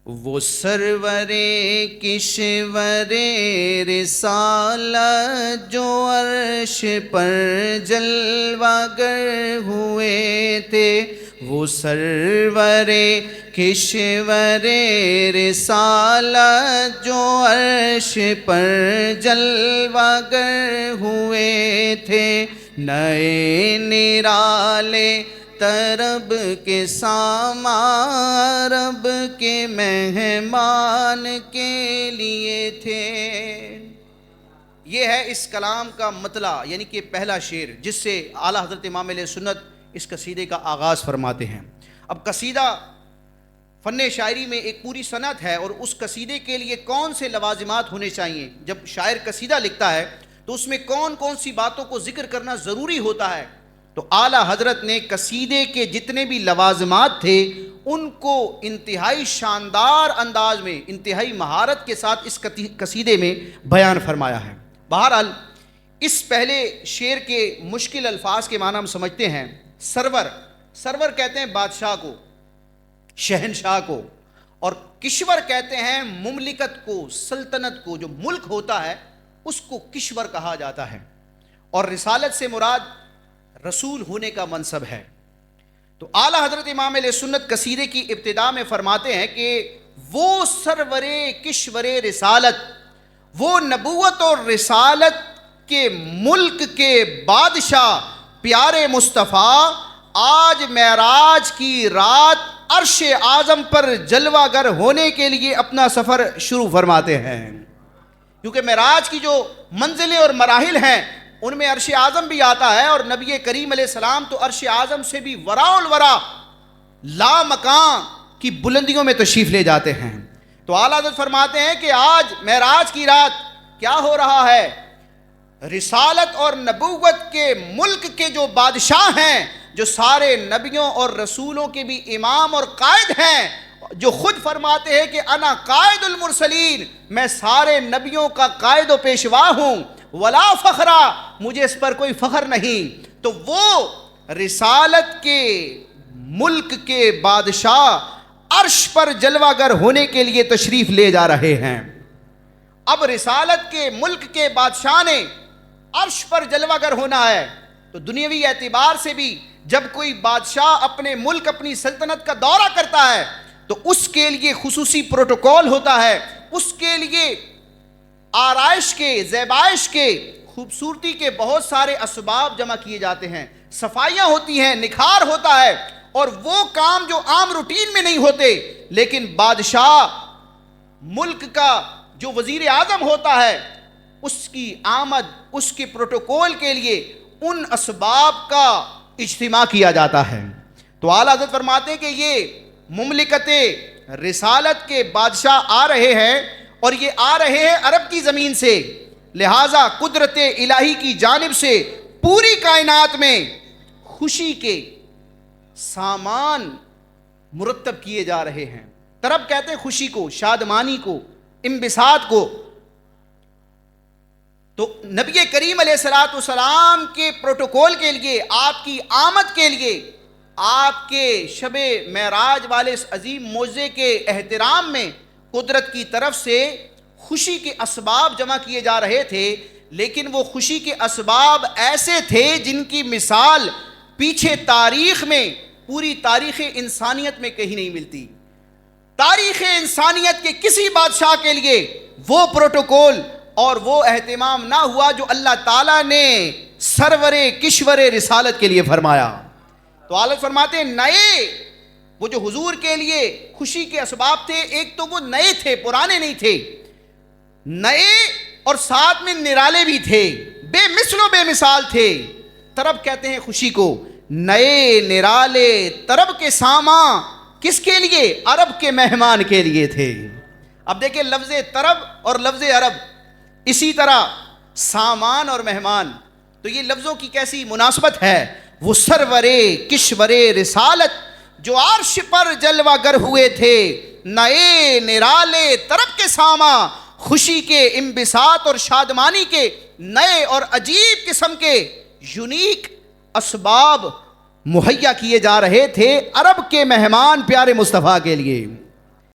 وہ سرور کشور رسالت جو عرش پر جلوہ گر ہوئے تھے، وہ سرور کشور رسالت جو عرش پر جلوہ گر ہوئے تھے، نئے نرالے طرب کے سامان رب کے مہمان کے لیے تھے۔ یہ ہے اس کلام کا مطلع، یعنی کہ پہلا شعر جس سے اعلیٰ حضرت امام علیہ سنت اس قصیدے کا آغاز فرماتے ہیں۔ اب قصیدہ فن شاعری میں ایک پوری صنعت ہے، اور اس قصیدے کے لیے کون سے لوازمات ہونے چاہیے۔ جب شاعر قصیدہ لکھتا ہے تو اس میں کون کون سی باتوں کو ذکر کرنا ضروری ہوتا ہے، تو اعلیٰ حضرت نے قصیدے کے جتنے بھی لوازمات تھے ان کو انتہائی شاندار انداز میں، انتہائی مہارت کے ساتھ اس قصیدے میں بیان فرمایا ہے۔ بہرحال اس پہلے شعر کے مشکل الفاظ کے معنی ہم سمجھتے ہیں۔ سرور کہتے ہیں بادشاہ کو، شہنشاہ کو، اور کشور کہتے ہیں مملکت کو، سلطنت کو، جو ملک ہوتا ہے اس کو کشور کہا جاتا ہے، اور رسالت سے مراد رسول ہونے کا منصب ہے۔ تو اعلیٰ حضرت امام علیہ سنت قصیدے کی ابتدا میں فرماتے ہیں کہ وہ سرور کشور رسالت، وہ نبوت اور رسالت کے ملک کے بادشاہ پیارے مصطفیٰ آج معراج کی رات عرش اعظم پر جلوہ گر ہونے کے لیے اپنا سفر شروع فرماتے ہیں، کیونکہ معراج کی جو منزلیں اور مراحل ہیں ان میں عرش اعظم بھی آتا ہے، اور نبی کریم علیہ السلام تو عرش اعظم سے بھی وراء الورا لا مکان کی بلندیوں میں تشریف لے جاتے ہیں۔ تو اعلیٰ حضرت فرماتے ہیں کہ آج معراج کی رات کیا ہو رہا ہے، رسالت اور نبوت کے ملک کے جو بادشاہ ہیں، جو سارے نبیوں اور رسولوں کے بھی امام اور قائد ہیں، جو خود فرماتے ہیں کہ انا قائد المرسلین، میں سارے نبیوں کا قائد و پیشوا ہوں، ولا فخرا، مجھے اس پر کوئی فخر نہیں، تو وہ رسالت کے ملک کے بادشاہ عرش پر جلوہ گر ہونے کے لیے تشریف لے جا رہے ہیں۔ اب رسالت کے ملک کے بادشاہ نے عرش پر جلوہ گر ہونا ہے، تو دنیاوی اعتبار سے بھی جب کوئی بادشاہ اپنے ملک، اپنی سلطنت کا دورہ کرتا ہے تو اس کے لیے خصوصی پروٹوکول ہوتا ہے، اس کے لیے آرائش کے، زیبائش کے، خوبصورتی کے بہت سارے اسباب جمع کیے جاتے ہیں، صفائیاں ہوتی ہیں، نکھار ہوتا ہے، اور وہ کام جو عام روٹین میں نہیں ہوتے، لیکن بادشاہ ملک کا جو وزیر اعظم ہوتا ہے اس کی آمد، اس کے پروٹوکول کے لیے ان اسباب کا اجتماع کیا جاتا ہے۔ تو اعلیٰ حضرت فرماتے ہیں کہ یہ مملکت رسالت کے بادشاہ آ رہے ہیں، اور یہ آ رہے ہیں عرب کی زمین سے، لہٰذا قدرت الہی کی جانب سے پوری کائنات میں خوشی کے سامان مرتب کیے جا رہے ہیں۔ طرب کہتے ہیں خوشی کو، شادمانی کو، انبساط کو۔ تو نبی کریم علیہ السلام کے پروٹوکول کے لیے، آپ کی آمد کے لیے، آپ کے شب معراج والے اس عظیم معجزے کے احترام میں قدرت کی طرف سے خوشی کے اسباب جمع کیے جا رہے تھے، لیکن وہ خوشی کے اسباب ایسے تھے جن کی مثال پیچھے تاریخ میں، پوری تاریخ انسانیت میں کہیں نہیں ملتی۔ تاریخ انسانیت کے کسی بادشاہ کے لیے وہ پروٹوکول اور وہ اہتمام نہ ہوا جو اللہ تعالیٰ نے سرور کشور رسالت کے لیے فرمایا۔ تو اعلیٰ فرماتے ہیں نئے، وہ جو حضور کے لیے خوشی کے اسباب تھے، ایک تو وہ نئے تھے، پرانے نہیں تھے، نئے اور ساتھ میں نرالے بھی تھے، بے مثل و بے مثال تھے۔ طرب کہتے ہیں خوشی کو، نئے نرالے طرب کے سامان کس کے لیے؟ عرب کے مہمان کے لیے تھے۔ اب دیکھیں لفظ طرب اور لفظ عرب، اسی طرح سامان اور مہمان، تو یہ لفظوں کی کیسی مناسبت ہے۔ وہ سرور کشور رسالت جو عرش پر جلوہ گر ہوئے تھے، نئے نرالے طرب کے سامان، خوشی کے، انبساط اور شادمانی کے نئے اور عجیب قسم کے یونیک اسباب مہیا کیے جا رہے تھے عرب کے مہمان پیارے مصطفیٰ کے لیے۔